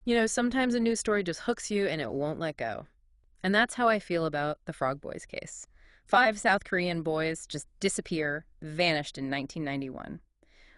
You know, sometimes a news story just hooks you and it won't let go. And that's how I feel about the Frog Boys case. Five South Korean boys just disappear, vanished in 1991.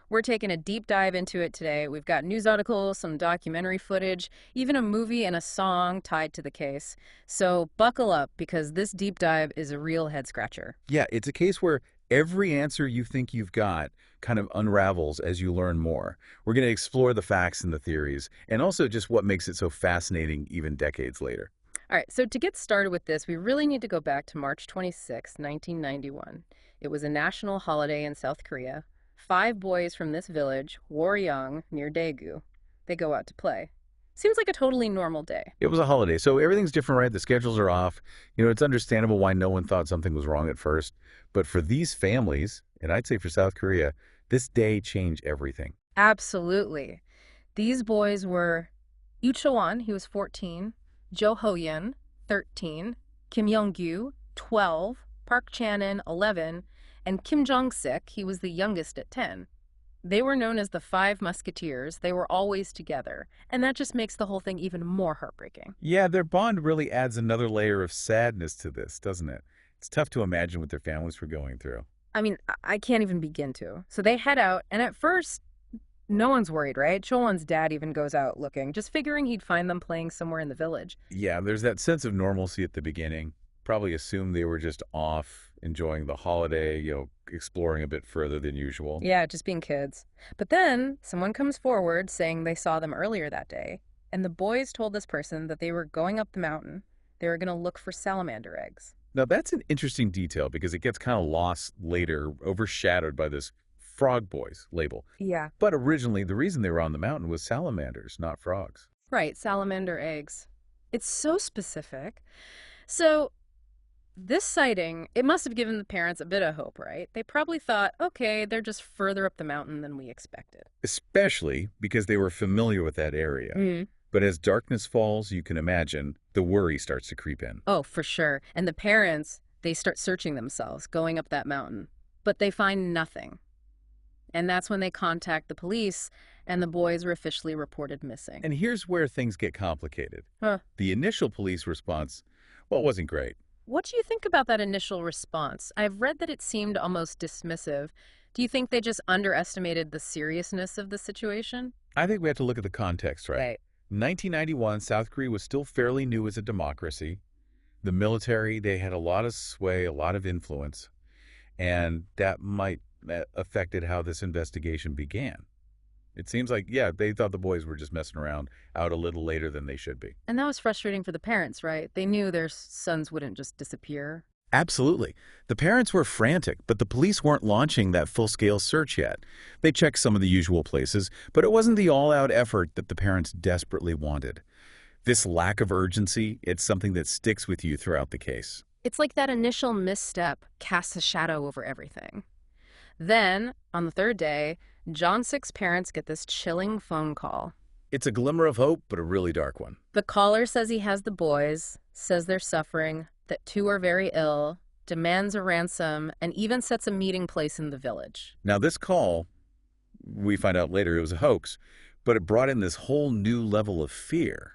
We're taking a deep dive into it today. We've got news articles, some documentary footage, even a movie and a song tied to the case. So buckle up because this deep dive is a real head scratcher. Yeah, it's a case where every answer you think you've got kind of unravels as you learn more. We're going to explore the facts and the theories, and also just what makes it so fascinating even decades later. All right, so to get started with this, we really need to go back to March 26, 1991. It was a national holiday in South Korea. Five boys from this village, Waryeong, near Daegu, they go out to play. Seems like a totally normal day. It was a holiday, so everything's different, right? The schedules are off. It's understandable why no one thought something was wrong at first. But for these families, and I'd say for South Korea, this day changed everything. Absolutely. These boys were Yoo Cho-won, he was 14, Jo Ho-yeon, 13, Kim Young-gyu, 12, Park Chan-in, 11, and Kim Jong-sik, he was the youngest at 10. They were known as the Five Musketeers. They were always together, and that just makes the whole thing even more heartbreaking. Yeah, their bond really adds another layer of sadness to this, doesn't it? It's tough to imagine what their families were going through. I mean, I can't even begin to. So they head out, and at first, no one's worried, right? Cholwon's dad even goes out looking, just figuring he'd find them playing somewhere in the village. Yeah, there's that sense of normalcy at the beginning. Probably assumed they were just off, enjoying the holiday, exploring a bit further than usual. Yeah, just being kids. But then someone comes forward saying they saw them earlier that day, and the boys told this person that they were going up the mountain. They were going to look for salamander eggs. Now, that's an interesting detail because it gets kind of lost later, overshadowed by this Frog Boys label. Yeah. But originally, the reason they were on the mountain was salamanders, not frogs. Right, salamander eggs. It's so specific. So, this sighting, it must have given the parents a bit of hope, right? They probably thought, okay, they're just further up the mountain than we expected. Especially because they were familiar with that area. Mm. But as darkness falls, you can imagine, the worry starts to creep in. Oh, for sure. And the parents, they start searching themselves, going up that mountain. But they find nothing. And that's when they contact the police, and the boys were officially reported missing. And here's where things get complicated. Huh. The initial police response, well, wasn't great. What do you think about that initial response? I've read that it seemed almost dismissive. Do you think they just underestimated the seriousness of the situation? I think we have to look at the context, right? Right. 1991, South Korea was still fairly new as a democracy. The military, they had a lot of sway, a lot of influence, and that might affected how this investigation began. It seems like, yeah, they thought the boys were just messing around out a little later than they should be. And that was frustrating for the parents, right? They knew their sons wouldn't just disappear. Absolutely. The parents were frantic, but the police weren't launching that full-scale search yet. They checked some of the usual places, but it wasn't the all-out effort that the parents desperately wanted. This lack of urgency, it's something that sticks with you throughout the case. It's like that initial misstep casts a shadow over everything. Then, on the third day, John Sick's parents get this chilling phone call. It's a glimmer of hope, but a really dark one. The caller says he has the boys, says they're suffering, that two are very ill, demands a ransom, and even sets a meeting place in the village. Now, this call, we find out later it was a hoax, but it brought in this whole new level of fear.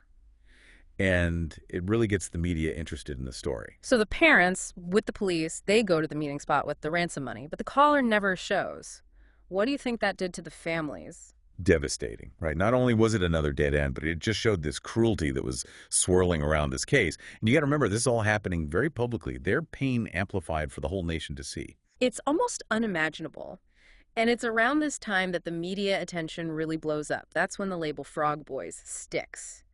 And it really gets the media interested in the story. So the parents, with the police, they go to the meeting spot with the ransom money, but the caller never shows. What do you think that did to the families? Devastating, right? Not only was it another dead end, but it just showed this cruelty that was swirling around this case. And you got to remember, this is all happening very publicly. Their pain amplified for the whole nation to see. It's almost unimaginable. And it's around this time that the media attention really blows up. That's when the label Frog Boys sticks.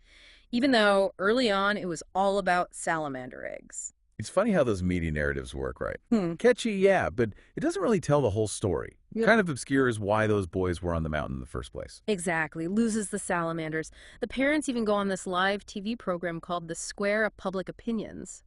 Even though early on it was all about salamander eggs. It's funny how those media narratives work, right? Catchy, yeah, but it doesn't really tell the whole story. Yeah. Kind of obscures why those boys were on the mountain in the first place. Exactly. Loses the salamanders. The parents even go on this live TV program called The Square of Public Opinions.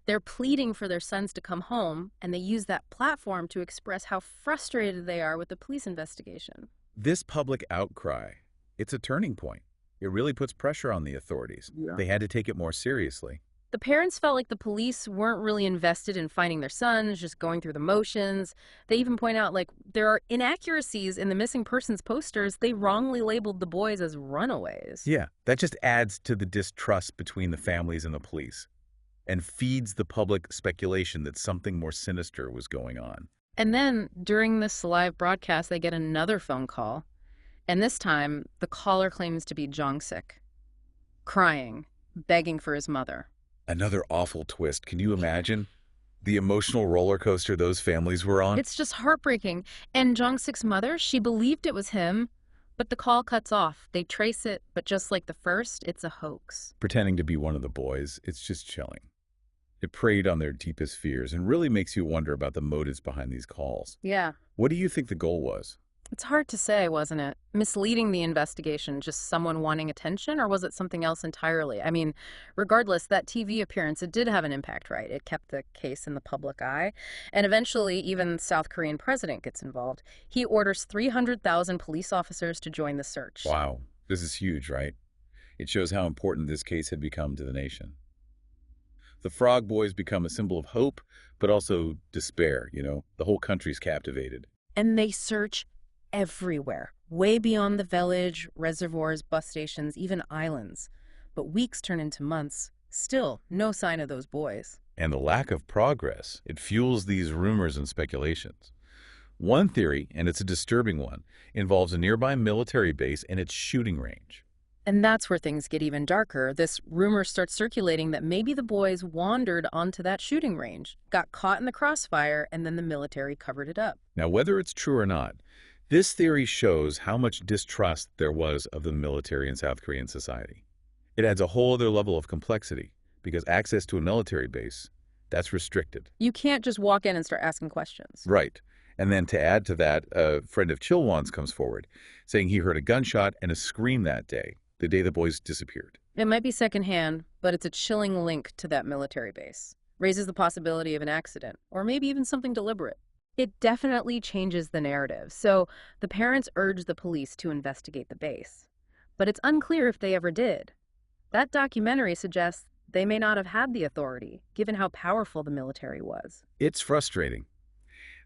They're pleading for their sons to come home, and they use that platform to express how frustrated they are with the police investigation. This public outcry, it's a turning point. It really puts pressure on the authorities. Yeah. They had to take it more seriously. The parents felt like the police weren't really invested in finding their sons, just going through the motions. They even point out, like, there are inaccuracies in the missing persons posters. They wrongly labeled the boys as runaways. Yeah, that just adds to the distrust between the families and the police and feeds the public speculation that something more sinister was going on. And then, during this live broadcast, they get another phone call. And this time, the caller claims to be Jong-sik, crying, begging for his mother. Another awful twist. Can you imagine the emotional roller coaster those families were on? It's just heartbreaking. And Jong-sik's mother, she believed it was him, but the call cuts off. They trace it, but just like the first, it's a hoax. Pretending to be one of the boys, it's just chilling. It preyed on their deepest fears and really makes you wonder about the motives behind these calls. Yeah. What do you think the goal was? It's hard to say, wasn't it? Misleading the investigation, just someone wanting attention, or was it something else entirely? I mean, regardless, that TV appearance, it did have an impact, right? It kept the case in the public eye. And eventually, even the South Korean president gets involved. He orders 300,000 police officers to join the search. Wow, this is huge, right? It shows how important this case had become to the nation. The Frog Boys become a symbol of hope, but also despair, The whole country's captivated. And they search everywhere, way beyond the village, reservoirs, bus stations, even islands. But weeks turn into months. Still, no sign of those boys. And the lack of progress, it fuels these rumors and speculations. One theory, and it's a disturbing one, involves a nearby military base and its shooting range. And that's where things get even darker. This rumor starts circulating that maybe the boys wandered onto that shooting range, got caught in the crossfire, and then the military covered it up. Now, whether it's true or not, this theory shows how much distrust there was of the military in South Korean society. It adds a whole other level of complexity, because access to a military base, that's restricted. You can't just walk in and start asking questions. Right. And then to add to that, a friend of Chilwon's comes forward, saying he heard a gunshot and a scream that day, the day the boys disappeared. It might be secondhand, but it's a chilling link to that military base. Raises the possibility of an accident, or maybe even something deliberate. It definitely changes the narrative. So the parents urge the police to investigate the base. But it's unclear if they ever did. That documentary suggests they may not have had the authority, given how powerful the military was. It's frustrating.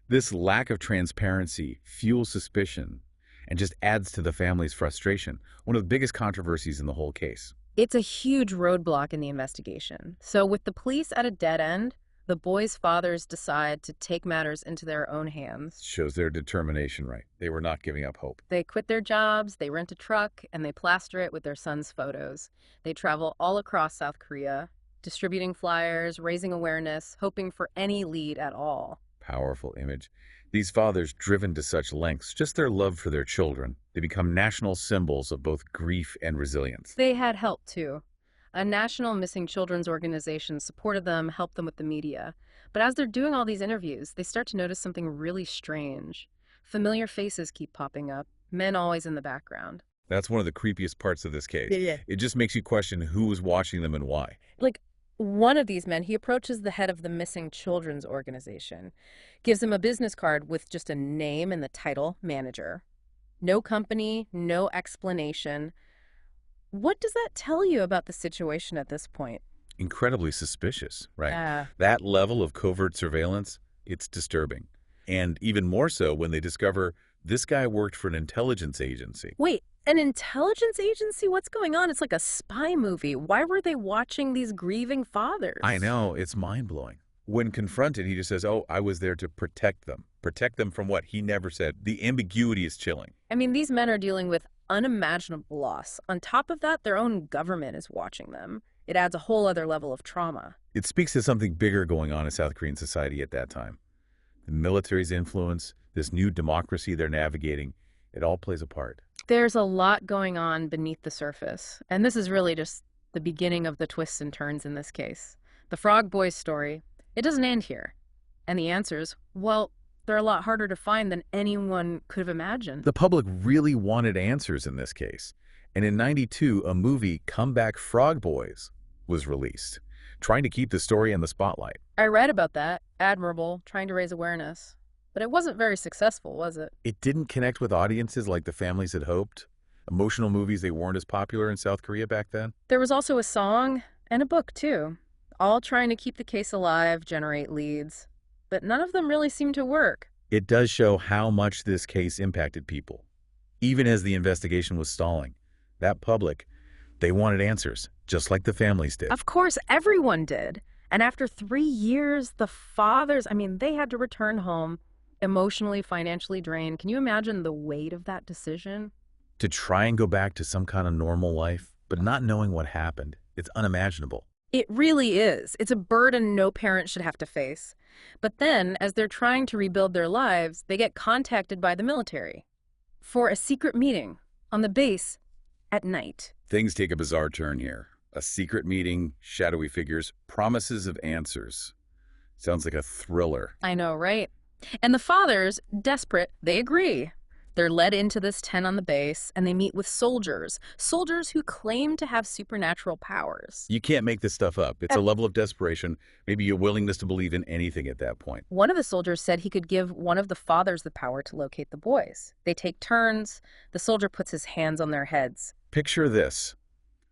This lack of transparency fuels suspicion and just adds to the family's frustration, one of the biggest controversies in the whole case. It's a huge roadblock in the investigation. So with the police at a dead end, the boys' fathers decide to take matters into their own hands. Shows their determination, right? They were not giving up hope. They quit their jobs, they rent a truck, and they plaster it with their sons' photos. They travel all across South Korea, distributing flyers, raising awareness, hoping for any lead at all. Powerful image. These fathers driven to such lengths, just their love for their children, they become national symbols of both grief and resilience. They had help, too. A national missing children's organization supported them, helped them with the media. But as they're doing all these interviews, they start to notice something really strange. Familiar faces keep popping up, men always in the background. That's one of the creepiest parts of this case. Yeah. It just makes you question who was watching them and why. Like, one of these men, he approaches the head of the missing children's organization, gives him a business card with just a name and the title, manager. No company, no explanation. What does that tell you about the situation at this point? Incredibly suspicious, right? That level of covert surveillance, it's disturbing. And even more so when they discover this guy worked for an intelligence agency. Wait, an intelligence agency? What's going on? It's like a spy movie. Why were they watching these grieving fathers? I know, it's mind-blowing. When confronted, he just says, oh, I was there to protect them. Protect them from what? He never said. The ambiguity is chilling. I mean, these men are dealing with unimaginable loss. On top of that, their own government is watching them. It adds a whole other level of trauma. It speaks to something bigger going on in South Korean society at that time. The military's influence, this new democracy they're navigating, it all plays a part. There's a lot going on beneath the surface, and this is really just the beginning of the twists and turns in this case. The Frog Boys story, it doesn't end here. And the answers, well, they're a lot harder to find than anyone could have imagined. The public really wanted answers in this case. And in '92, a movie, Comeback Frog Boys, was released, trying to keep the story in the spotlight. I read about that. Admirable, trying to raise awareness. But it wasn't very successful, was it? It didn't connect with audiences like the families had hoped. Emotional movies, they weren't as popular in South Korea back then. There was also a song and a book, too. all trying to keep the case alive, generate leads. But none of them really seem to work. It does show how much this case impacted people. Even as the investigation was stalling, that public, they wanted answers, just like the families did. Of course, everyone did. And after 3 years, the fathers, they had to return home, emotionally, financially drained. Can you imagine the weight of that decision? To try and go back to some kind of normal life, but not knowing what happened, it's unimaginable. It really is. It's a burden no parent should have to face. But then, as they're trying to rebuild their lives, they get contacted by the military for a secret meeting on the base at night. Things take a bizarre turn here. A secret meeting, shadowy figures, promises of answers. Sounds like a thriller. I know, right? And the fathers, desperate, they agree. They're led into this tent on the base, and they meet with soldiers who claim to have supernatural powers. You can't make this stuff up. It's a level of desperation, maybe a willingness to believe in anything at that point. One of the soldiers said he could give one of the fathers the power to locate the boys. They take turns. The soldier puts his hands on their heads. Picture this.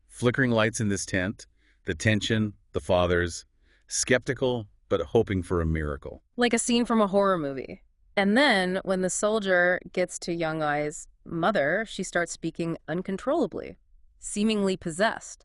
Flickering lights in this tent, the tension, the fathers, skeptical, but hoping for a miracle. Like a scene from a horror movie. And then, when the soldier gets to Young Ai's mother, she starts speaking uncontrollably, seemingly possessed.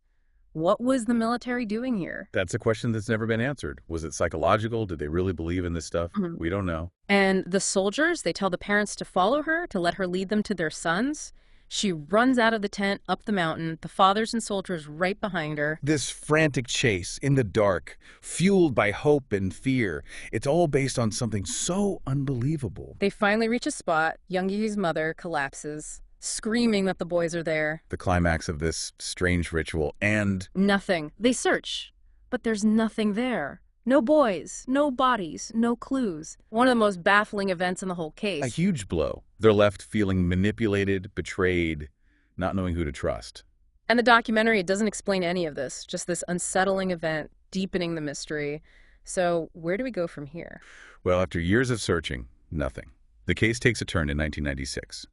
What was the military doing here? That's a question that's never been answered. Was it psychological? Did they really believe in this stuff? We don't know. And the soldiers, they tell the parents to follow her, to let her lead them to their sons. She runs out of the tent, up the mountain, the fathers and soldiers right behind her. This frantic chase in the dark, fueled by hope and fear, it's all based on something so unbelievable. They finally reach a spot. Young Yi's mother collapses, screaming that the boys are there. The climax of this strange ritual, and nothing. They search, but there's nothing there. No boys, no bodies, no clues. One of the most baffling events in the whole case. A huge blow. They're left feeling manipulated, betrayed, not knowing who to trust. And the documentary, it doesn't explain any of this, just this unsettling event, deepening the mystery. So where do we go from here? Well, after years of searching, nothing. The case takes a turn in 1996.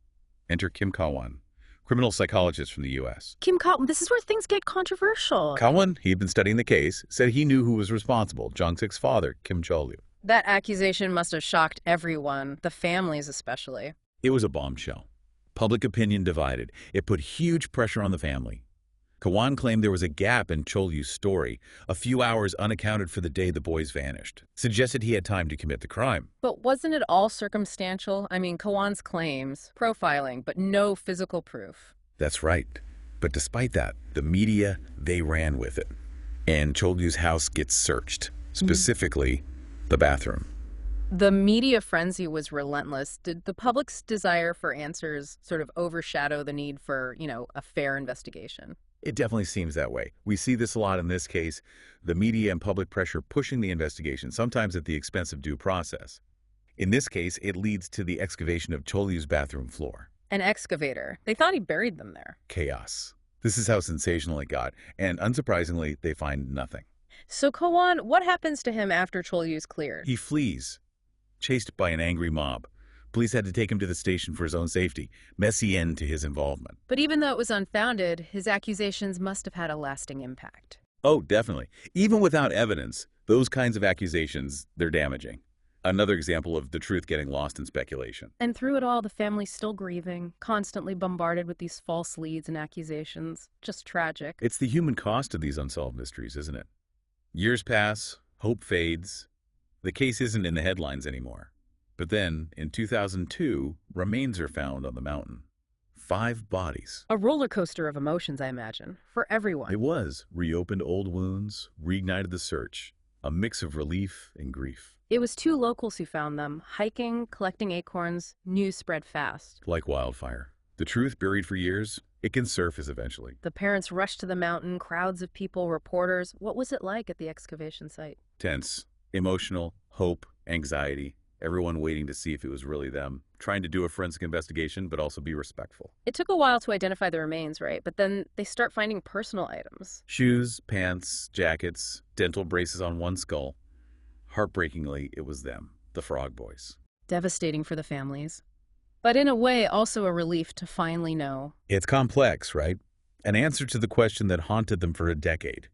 Enter Kim Kawan, criminal psychologist from the U.S. Kim Kawan, this is where things get controversial. Kawan, he'd been studying the case, said he knew who was responsible, Jong-sik's father, Kim Chol-yu. That accusation must have shocked everyone, the families especially. It was a bombshell. Public opinion divided. It put huge pressure on the family. Kawan claimed there was a gap in Chol-yu's story, a few hours unaccounted for the day the boys vanished. Suggested he had time to commit the crime. But wasn't it all circumstantial? Kawan's claims, profiling, but no physical proof. That's right. But despite that, the media, they ran with it. And Chol-yu's house gets searched, specifically the bathroom. The media frenzy was relentless. Did the public's desire for answers sort of overshadow the need for, a fair investigation? It definitely seems that way. We see this a lot in this case, the media and public pressure pushing the investigation, sometimes at the expense of due process. In this case, it leads to the excavation of Chol-yu's bathroom floor. An excavator. They thought he buried them there. Chaos. This is how sensational it got, and unsurprisingly, they find nothing. So Kawan, what happens to him after Chol-yu's cleared? He flees, chased by an angry mob. Police had to take him to the station for his own safety. Messy end to his involvement. But even though it was unfounded, his accusations must have had a lasting impact. Oh, definitely. Even without evidence, those kinds of accusations, they're damaging. Another example of the truth getting lost in speculation. And through it all, the family's still grieving, constantly bombarded with these false leads and accusations. Just tragic. It's the human cost of these unsolved mysteries, isn't it? Years pass, hope fades. The case isn't in the headlines anymore. But then, in 2002, remains are found on the mountain. 5 bodies. A roller coaster of emotions, I imagine, for everyone. It was. Reopened old wounds, reignited the search. A mix of relief and grief. It was 2 locals who found them, hiking, collecting acorns. News spread fast. Like wildfire. The truth buried for years, it can surface eventually. The parents rushed to the mountain, crowds of people, reporters. What was it like at the excavation site? Tense, emotional, hope, anxiety. Everyone waiting to see if it was really them, trying to do a forensic investigation, but also be respectful. It took a while to identify the remains, right? But then they start finding personal items. Shoes, pants, jackets, dental braces on one skull. Heartbreakingly, it was them, the Frog Boys. Devastating for the families. But in a way, also a relief to finally know. It's complex, right? An answer to the question that haunted them for a decade.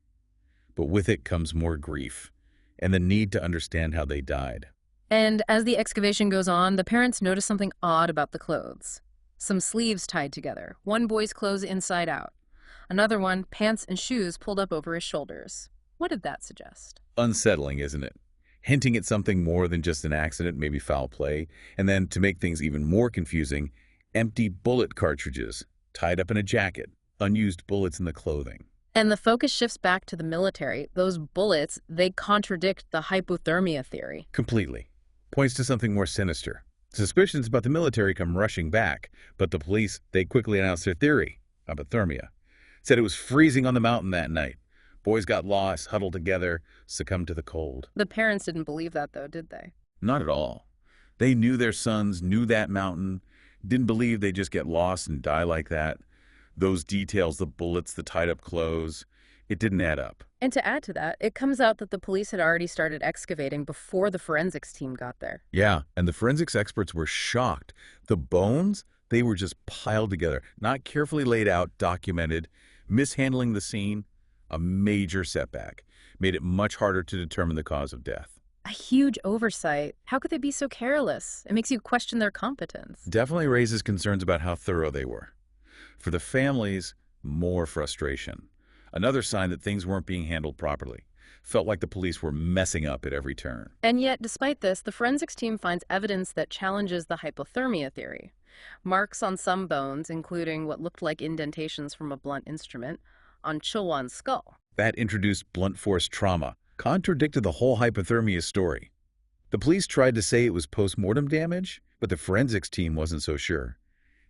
but with it comes more grief and the need to understand how they died. And as the excavation goes on, the parents notice something odd about the clothes. Some sleeves tied together, one boy's clothes inside out. Another one, pants and shoes pulled up over his shoulders. What did that suggest? Unsettling, isn't it? Hinting at something more than just an accident, maybe foul play. And then, to make things even more confusing, empty bullet cartridges tied up in a jacket, unused bullets in the clothing. And the focus shifts back to the military. Those bullets, they contradict the hypothermia theory. Completely. Points to something more sinister. Suspicions about the military come rushing back, but the police, they quickly announced their theory, hypothermia. Said it was freezing on the mountain that night. Boys got lost, huddled together, succumbed to the cold. The parents didn't believe that, though, did they? Not at all. They knew their sons, knew that mountain, didn't believe they'd just get lost and die like that. Those details, the bullets, the tied-up clothes, it didn't add up. And to add to that, it comes out that the police had already started excavating before the forensics team got there. Yeah, and the forensics experts were shocked. The bones, they were just piled together, not carefully laid out, documented, mishandling the scene, a major setback, made it much harder to determine the cause of death. A huge oversight. How could they be so careless? It makes you question their competence. Definitely raises concerns about how thorough they were. For the families, more frustration. Another sign that things weren't being handled properly. Felt like the police were messing up at every turn. And yet, despite this, the forensics team finds evidence that challenges the hypothermia theory. Marks on some bones, including what looked like indentations from a blunt instrument, on Chilwan's skull. That introduced blunt force trauma, contradicted the whole hypothermia story. The police tried to say it was post-mortem damage, but the forensics team wasn't so sure.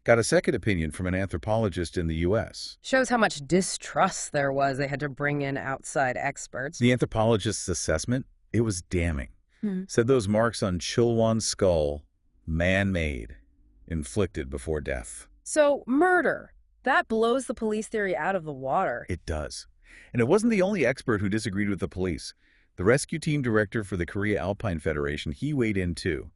Got a second opinion from an anthropologist in the U.S. Shows how much distrust there was. They had to bring in outside experts. The anthropologist's assessment, it was damning. Said those marks on Chilwan's skull, man-made, inflicted before death. So, murder. That blows the police theory out of the water. It does. And it wasn't the only expert who disagreed with the police. The rescue team director for the Korea Alpine Federation, he weighed in too.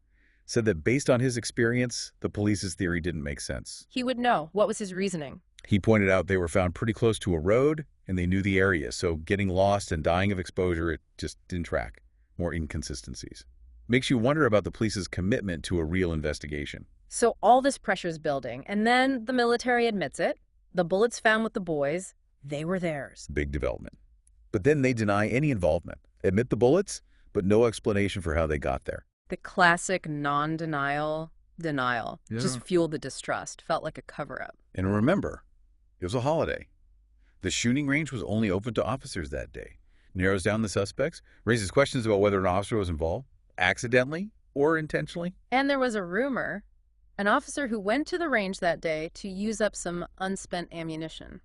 Said that based on his experience, the police's theory didn't make sense. He would know. What was his reasoning? He pointed out they were found pretty close to a road, and they knew the area, so getting lost and dying of exposure, it just didn't track. More inconsistencies. Makes you wonder about the police's commitment to a real investigation. So all this pressure's building, and then the military admits it. The bullets found with the boys, they were theirs. Big development. But then they deny any involvement. Admit the bullets, but no explanation for how they got there. The classic non-denial denial just fueled the distrust, felt like a cover-up. And remember, it was a holiday. The shooting range was only open to officers that day. Narrows down the suspects, raises questions about whether an officer was involved, accidentally or intentionally. And there was a rumor, an officer who went to the range that day to use up some unspent ammunition.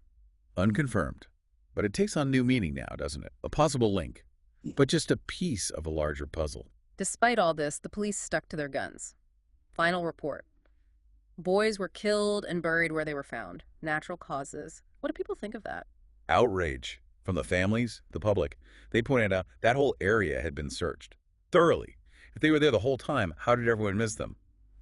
Unconfirmed. But it takes on new meaning now, doesn't it? A possible link, but just a piece of a larger puzzle. Despite all this, the police stuck to their guns. Final report. Boys were killed and buried where they were found. Natural causes. What do people think of that? Outrage from the families, the public. They pointed out that whole area had been searched thoroughly. If they were there the whole time, how did everyone miss them?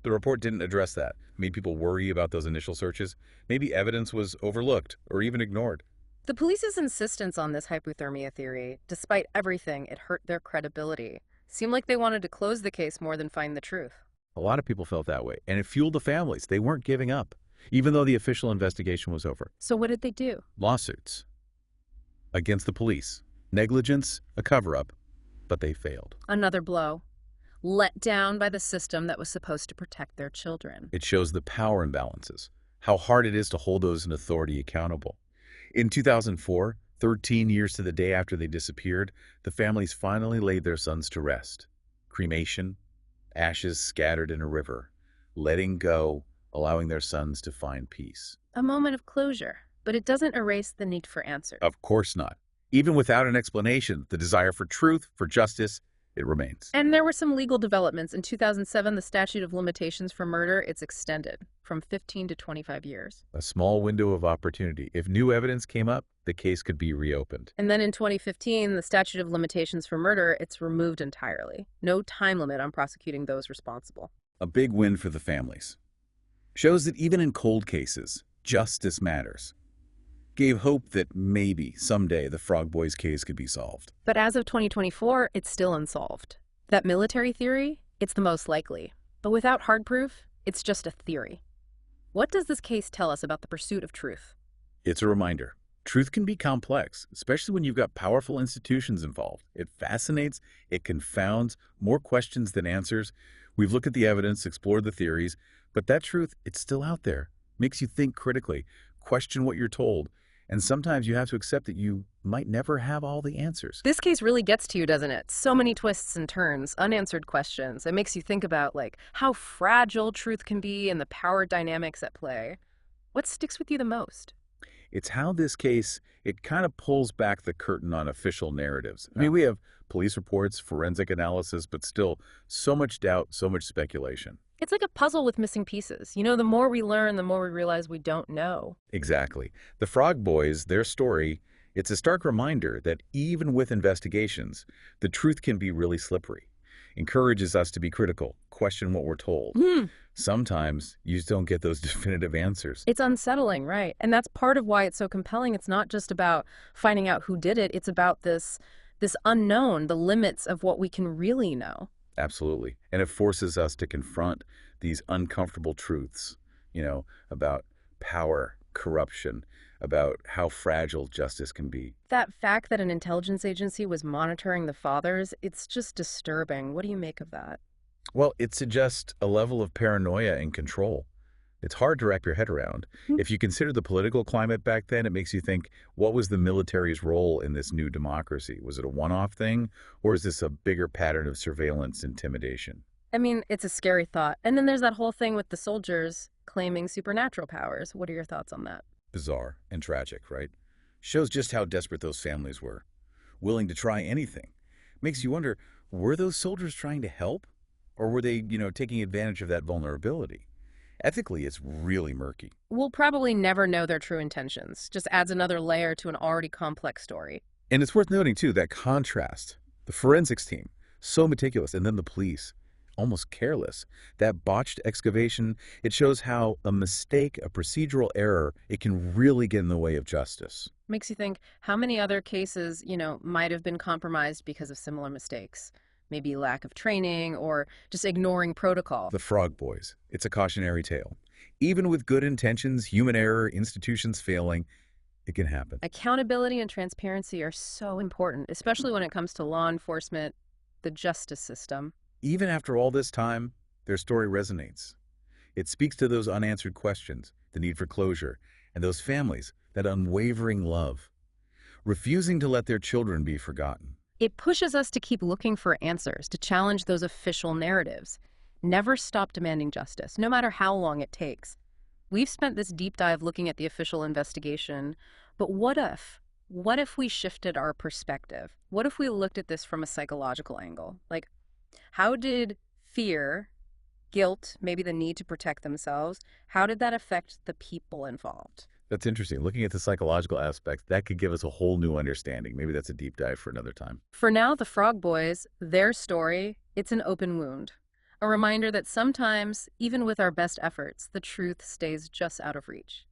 The report didn't address that. Made people worry about those initial searches. Maybe evidence was overlooked or even ignored. The police's insistence on this hypothermia theory, despite everything, it hurt their credibility. Seemed like they wanted to close the case more than find the truth. A lot of people felt that way, and it fueled the families. They weren't giving up, even though the official investigation was over. So what did they do? Lawsuits against the police. Negligence, a cover-up, but they failed. Another blow. Let down by the system that was supposed to protect their children. It shows the power imbalances, how hard it is to hold those in authority accountable. In 2004, 13 years to the day after they disappeared, the families finally laid their sons to rest. Cremation, ashes scattered in a river, letting go, allowing their sons to find peace. A moment of closure, but it doesn't erase the need for answers. Of course not. Even without an explanation, the desire for truth, for justice, it remains. And there were some legal developments. In 2007, the statute of limitations for murder, it's extended from 15 to 25 years. A small window of opportunity. If new evidence came up, the case could be reopened. And then in 2015, the statute of limitations for murder, it's removed entirely. No time limit on prosecuting those responsible. A big win for the families. Shows that even in cold cases, justice matters. gave hope that maybe someday the Frog Boys case could be solved. But as of 2024, it's still unsolved. That military theory, it's the most likely. But without hard proof, it's just a theory. What does this case tell us about the pursuit of truth? It's a reminder. Truth can be complex, especially when you've got powerful institutions involved. It fascinates, it confounds, more questions than answers. We've looked at the evidence, explored the theories, but that truth, it's still out there. Makes you think critically, question what you're told, and sometimes you have to accept that you might never have all the answers. This case really gets to you, doesn't it? So many twists and turns, unanswered questions. It makes you think about, how fragile truth can be and the power dynamics at play. What sticks with you the most? It's how this case, it kind of pulls back the curtain on official narratives. I mean, we have police reports, forensic analysis, but still so much doubt, so much speculation. It's like a puzzle with missing pieces. The more we learn, the more we realize we don't know. Exactly. The Frog Boys, their story, it's a stark reminder that even with investigations, the truth can be really slippery. Encourages us to be critical, question what we're told. Sometimes you just don't get those definitive answers. It's unsettling, right? And that's part of why it's so compelling. It's not just about finding out who did it. It's about this unknown, the limits of what we can really know. Absolutely. And it forces us to confront these uncomfortable truths, about power, corruption, about how fragile justice can be. That fact that an intelligence agency was monitoring the fathers, it's just disturbing. What do you make of that? Well, it suggests a level of paranoia and control. It's hard to wrap your head around. If you consider the political climate back then, it makes you think, what was the military's role in this new democracy? Was it a one-off thing, or is this a bigger pattern of surveillance, intimidation? I mean, it's a scary thought. And then there's that whole thing with the soldiers claiming supernatural powers. What are your thoughts on that? Bizarre and tragic, right? Shows just how desperate those families were. Willing to try anything. Makes you wonder, were those soldiers trying to help? Or were they, taking advantage of that vulnerability? Ethically, it's really murky. We'll probably never know their true intentions. Just adds another layer to an already complex story. And it's worth noting, too, that contrast. The forensics team, so meticulous, and then the police, almost careless. That botched excavation, it shows how a mistake, a procedural error, it can really get in the way of justice. Makes you think, how many other cases, might have been compromised because of similar mistakes? Maybe lack of training or just ignoring protocol. The Frog Boys, it's a cautionary tale. Even with good intentions, human error, institutions failing, it can happen. Accountability and transparency are so important, especially when it comes to law enforcement, the justice system. Even after all this time, their story resonates. It speaks to those unanswered questions, the need for closure, and those families, that unwavering love, refusing to let their children be forgotten. It pushes us to keep looking for answers, to challenge those official narratives. Never stop demanding justice, no matter how long it takes. We've spent this deep dive looking at the official investigation, but what if? What if we shifted our perspective? What if we looked at this from a psychological angle? How did fear, guilt, maybe the need to protect themselves, how did that affect the people involved? That's interesting. Looking at the psychological aspects, that could give us a whole new understanding. Maybe that's a deep dive for another time. For now, the Frog Boys, their story, it's an open wound. A reminder that sometimes, even with our best efforts, the truth stays just out of reach.